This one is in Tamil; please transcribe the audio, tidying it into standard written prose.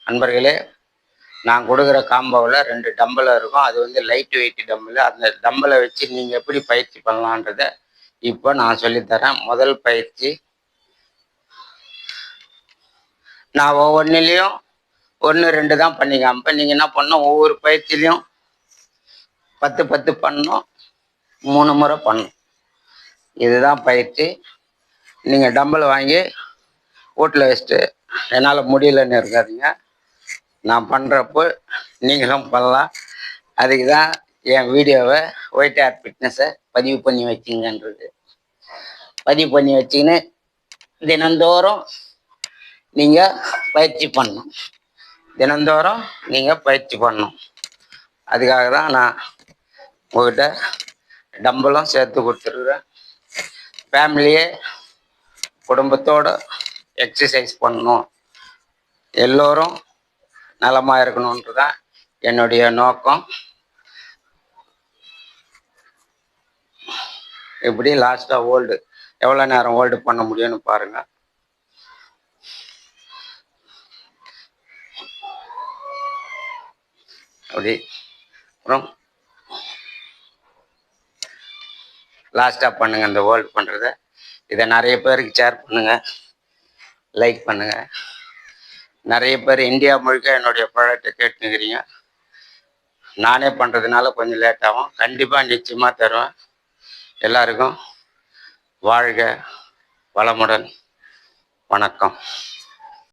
நண்பர்களே, நான் கொடுக்குற காம்போவில் 2 டம்பல் இருக்கும். அது வந்து லைட் வெயிட் டம்பல். அந்த டம்பலை வச்சு நீங்கள் எப்படி பயிற்சி பண்ணலான்றத இப்போ நான் சொல்லித்தரேன். முதல் பயிற்சி, நான் ஒவ்வொன்றிலையும் 1, 2 தான் பண்ணி காமிப்பேன். நீங்கள் என்ன பண்ணணும், ஒவ்வொரு பயிற்சியிலையும் 10 10 பண்ணணும், 3 முறை பண்ணணும். இதுதான் பயிற்சி. நீங்கள் டம்பல் வாங்கி வீட்டில் வச்சுட்டு என்னால் முடியலன்னு இருக்காதீங்க. நான் பண்ணுறப்போ நீங்களும் பண்ணலாம். அதுக்கு தான் என் வீடியோவை ஒயிட் ஹேர் ஃபிட்னஸை பதிவு பண்ணி வச்சிங்கன்றது. பதிவு பண்ணி வச்சிங்கன்னு தினந்தோறும் நீங்கள் பயிற்சி பண்ணணும். தினந்தோறும் நீங்கள் பயிற்சி பண்ணணும். அதுக்காக தான் நான் உங்கள்கிட்ட டம்பலும் சேர்த்து கொடுத்துருக்குறேன். ஃபேமிலியே குடும்பத்தோடு எக்ஸசைஸ் பண்ணணும், எல்லோரும் நலமாக இருக்கணுன்றது தான் என்னுடைய நோக்கம். இப்படி லாஸ்ட்டாக ஹோல்டு எவ்வளோ நேரம் ஹோல்டு பண்ண முடியும்னு பாருங்கள். அப்படி அப்புறம் லாஸ்ட்டாக பண்ணுங்கள் இந்த ஹோல்டு பண்ணுறத. இதை நிறைய பேருக்கு ஷேர் பண்ணுங்கள், லைக் பண்ணுங்கள். நிறைய பேர் இந்தியா முழுக்க என்னுடைய ப்ராடக்டை கேட்டுக்கிறீங்க. நானே பண்ணுறதுனால கொஞ்சம் லேட் ஆகும். கண்டிப்பாக நிச்சயமாக தருவேன். எல்லாருக்கும் வாழ்க வளமுடன். வணக்கம்.